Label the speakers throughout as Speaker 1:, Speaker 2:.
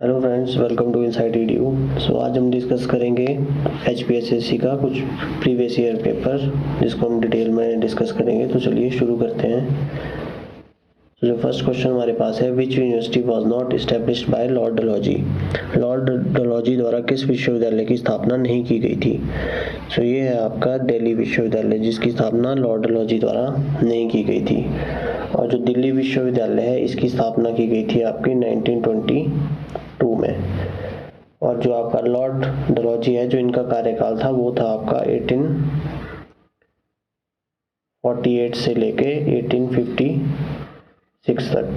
Speaker 1: Hello friends, welcome to inside EDU. आज हम discuss करेंगे HPSSC का कुछ प्रीवियस ईयर पेपर, जिसको हम डिटेल में डिस्कस करेंगे। तो चलिए शुरू करते हैं। तो जो फर्स्ट क्वेश्चन हमारे पास है, which university was not established by Lord Dalhousie. Lord Dalhousie द्वारा किस विश्वविद्यालय की स्थापना नहीं की गई थी। तो ये है आपका दिल्ली विश्वविद्यालय, जिसकी स्थापना लॉर्ड डलहौजी द्वारा नहीं की गई थी। और जो दिल्ली विश्वविद्यालय है, इसकी स्थापना की गई थी आपकी 1922 में। और जो आपका लॉर्ड डलहौजी है, जो इनका कार्यकाल था वो था आपका 1848 से लेके 1856 तक।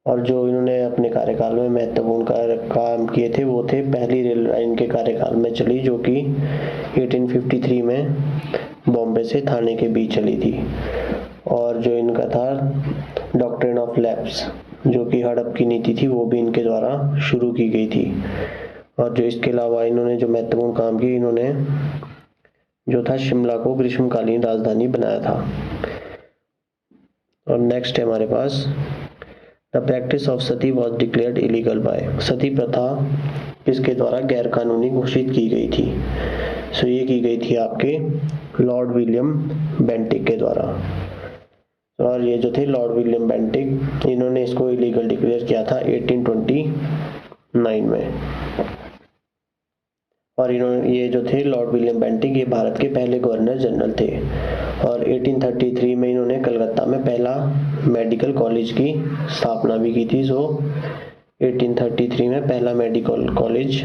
Speaker 1: और जो इन्होंने अपने कार्यकाल में महत्वपूर्ण काम किए थे वो थे, पहली रेल लाइन के कार्यकाल में चली, जो कि 1853 में बॉम्बे से थाने के बीच चली थी। और जो इनका था डॉक्ट्रिन ऑफ लैप्स, जो कि हड़प की नीति थी, वो भी इनके द्वारा शुरू की गई थी। और जो इसके अलावा इन्होंने जो महत्वपूर्ण काम किए, इन्होंने जो था शिमला को ग्रीष्मकालीन राजधानी बनाया था। और नेक्स्ट है हमारे पास, the practice of sati was declared illegal by. Sati प्रथा किसके द्वारा गैर कानूनी घोषित की गई थी। सो ये की गई थी आपके लॉर्ड विलियम बेंटिक के द्वारा। और ये जो थे लॉर्ड विलियम बेंटिक, इन्होंने इसको इलीगल डिक्लेयर किया था 1829 में। और ये जो थे लॉर्ड विलियम बेंटिक, ये भारत के पहले गवर्नर जनरल थे। और 1833 में इन्होंने कलकत्ता में पहला मेडिकल कॉलेज की स्थापना भी की थी। 1833 में पहला मेडिकल कॉलेज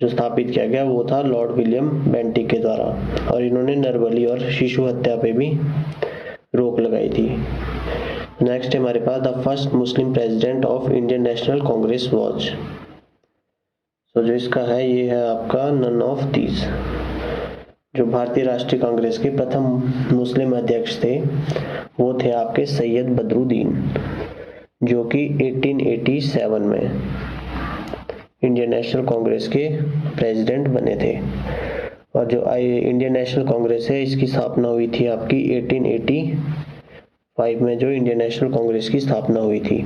Speaker 1: जो स्थापित किया गया वो था लॉर्ड विलियम बेंटिक के द्वारा। और इन्होंने नरबली और शिशु हत्या पे भी रोक लगाई थी। नेक्स्ट है हमारे पास, the first Muslim president of Indian National Congress was. तो जो इसका है ये है आपका नन ऑफ दीज। जो भारतीय राष्ट्रीय कांग्रेस के प्रथम मुस्लिम अध्यक्ष थे वो थे आपके सैयद बदरुद्दीन, जो कि 1887 में इंडियन नेशनल कांग्रेस के प्रेसिडेंट बने थे। और जो इंडियन नेशनल कांग्रेस है, इसकी स्थापना हुई थी आपकी 1885 में, जो इंडियन नेशनल कांग्रेस की स्थापना हुई थी।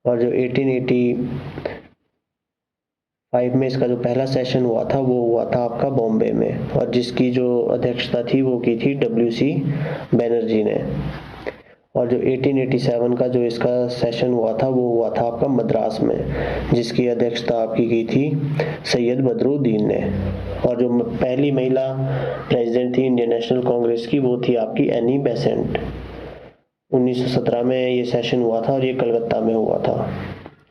Speaker 1: और जो 1885 में इसका जो पहला सेशन हुआ था वो हुआ था आपका बॉम्बे में। और जिसकी जो अध्यक्षता थी वो की थी WC बनर्जी ने। और जो 1887 का जो इसका सेशन हुआ था वो हुआ था आपका मद्रास में, जिसकी अध्यक्षता आपकी की थी सैयद बदरुद्दीन ने। और जो पहली महिला प्रेसिडेंट थी इंडियन नेशनल कांग्रेस की, वो थी आपकी एनी बेसेंट। 1917 में ये सेशन हुआ था और ये कलकत्ता में हुआ था।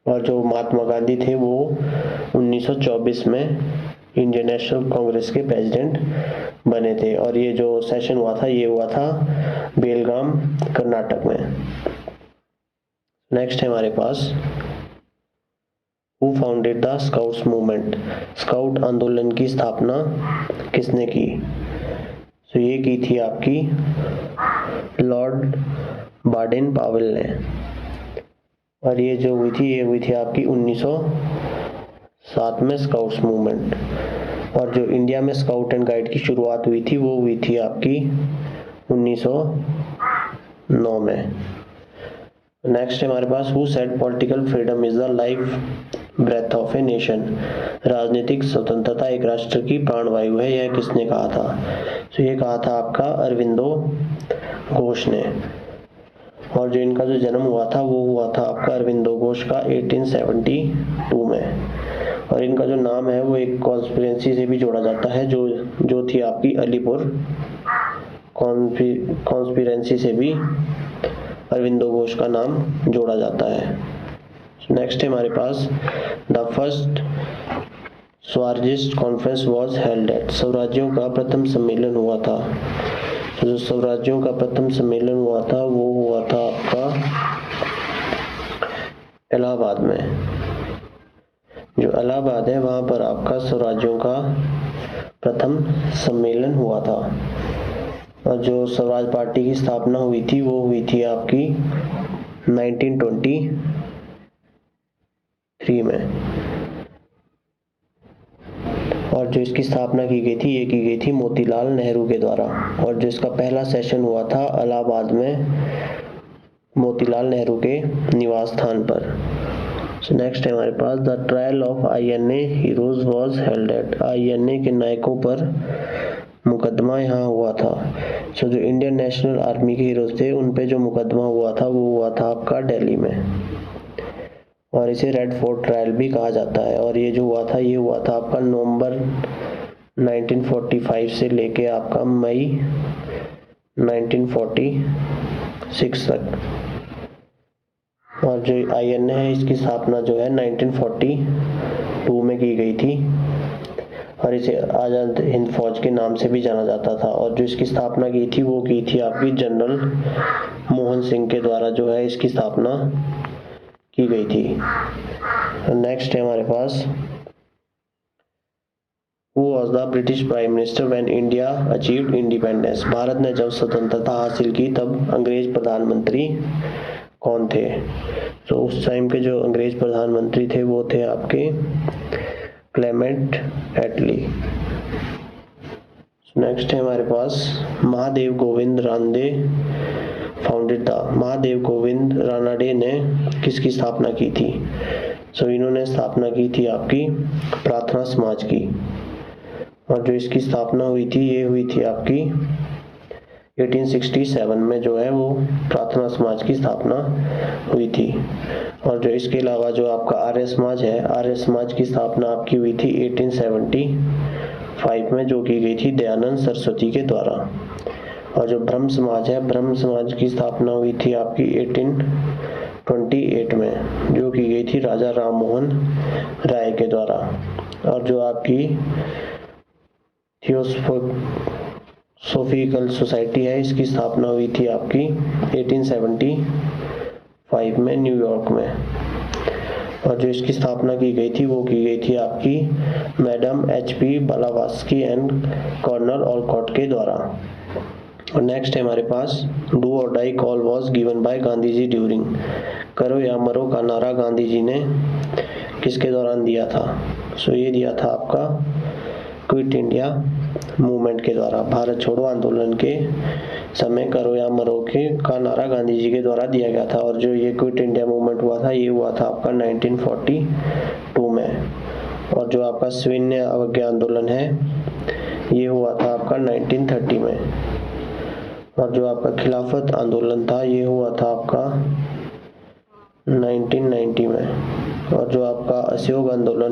Speaker 1: और जो महात्मा गांधी थे वो 1924 में इंडियन नेशनल कांग्रेस के प्रेसिडेंट बने थे। और ये जो सेशन हुआ था ये हुआ था बेलगाम, कर्नाटक में। नेक्स्ट है हमारे पास, who founded the scouts movement. Scout आंदोलन की स्थापना किसने की। तो ये की थी आपकी लॉर्ड बाडेन पावेल ने। और ये जो हुई थी ये हुई थी आपकी 1907 में स्काउट्स मूवमेंट। और जो इंडिया में स्काउट एंड गाइड की शुरुआत हुई थी वो हुई थी आपकी 1909 में। नेक्स्ट है हमारे पास, who said political freedom is the life breath of a nation. राजनीतिक स्वतंत्रता एक राष्ट्र की प्राणवायु है, यह किसने कहा था। तो ये कहा था आपका अरविंदो घोष ने। और जो इनका जो जन्म हुआ था वो हुआ था आपका अरविंदो घोष का 1872 में। और इनका जो नाम है वो एक कॉन्स्पिरेंसी से भी जोड़ा जाता है, जो थी आपकी अलीपुर कॉन्स्पिरेंसी से भी अरविंदो घोष का नाम जोड़ा जाता है। नेक्स्ट है हमारे पास, the first Swarajist conference was held at. स्वराज्यों का प्रथम सम्मेलन हुआ था। तो जो स्वराज्यों का प्रथम सम्मेलन हुआ था वो हुआ था आपका इलाहाबाद में। जो इलाहाबाद है वहां पर आपका स्वराज्यों का प्रथम सम्मेलन हुआ था। और जो स्वराज पार्टी की स्थापना हुई थी वो हुई थी आपकी 1923 में। और जो इसकी स्थापना की गई थी ये की गई थी मोतीलाल नेहरू के द्वारा। और जो इसका पहला सेशन हुआ था इलाहाबाद में मोतीलाल नेहरू के निवास स्थान पर। नेक्स्ट है हमारे पास the trial of INA heroes was held at. INA के नायकों पर मुकदमा यहाँ हुआ था। जो इंडियन नेशनल आर्मी के हीरोज थे उन पे जो मुकदमा हुआ था वो हुआ था आपका दिल्ली में, और इसे रेड फोर्ट ट्रायल भी कहा जाता है। और ये जो हुआ था ये हुआ था आपका नवंबर 1945 से लेके आपका मई 1946 तक। और जो INA है इसकी स्थापना जो है 1942 में की गई थी, और इसे आज़ाद हिंद फौज के नाम से भी जाना जाता था। और जो इसकी स्थापना की थी वो की थी आपकी जनरल मोहन सिंह के द्वारा जो है इसकी स्थापना की गई थी। नेक्स्ट है हमारे पास Who was the British Prime Minister when India achieved independence? Bharat ने जब स्वतंत्रता हासिल की तब अंग्रेज प्रधानमंत्री कौन थे? तो उस टाइम के जो अंग्रेज प्रधानमंत्री थे वो थे आपके क्लेमेंट एटली। नेक्स्ट है हमारे पास महादेव गोविंद रानडे फाउंडेड था। महादेव गोविंद रानडे ने किसकी स्थापना की थी? इन्होंने स्थापना की थी आपकी प्रार्थना समाज की, और जो इसकी स्थापना हुई थी ये हुई थी आपकी 1867 में जो है वो प्रार्थना समाज की स्थापना हुई थी। और जो इसके अलावा जो आपका आर्य समाज है, आर्य समाज की स्थापना आपकी हुई थी 1875 में, जो की गई थी दयानंद सरस्वती के द्वारा। और जो ब्रह्म समाज है, ब्रह्म समाज की स्थापना हुई थी आपकी 1828 में, जो की गई थी राजा राम मोहन राय के द्वारा। और जो आपकी थियोसॉफिकल सोसाइटी है इसकी स्थापना हुई थी आपकी 1875 में न्यूयॉर्क में, और जो इसकी स्थापना की गई थी वो की गई थी आपकी madam HP Blavatsky and colonel Olcott के द्वारा। और नेक्स्ट है हमारे पास do or die call was given by Gandhi ji during. करो या मरो का नारा गांधी जी ने किसके दौरान दिया था? ये दिया था आपका क्विट इंडिया मूवमेंट के द्वारा। भारत छोड़ो आंदोलन के समय करो या मरो का नारा गांधी जी के द्वारा दिया गया था। और जो ये क्विट इंडिया मूवमेंट हुआ था ये हुआ था आपका 1942 में। और जो आपका सविनय अवज्ञा आंदोलन है ये हुआ था आपका 1930 में। और जो आपका खिलाफत आंदोलन था ये हुआ था आपका 1990 में। और जो आपका असहयोग आंदोलन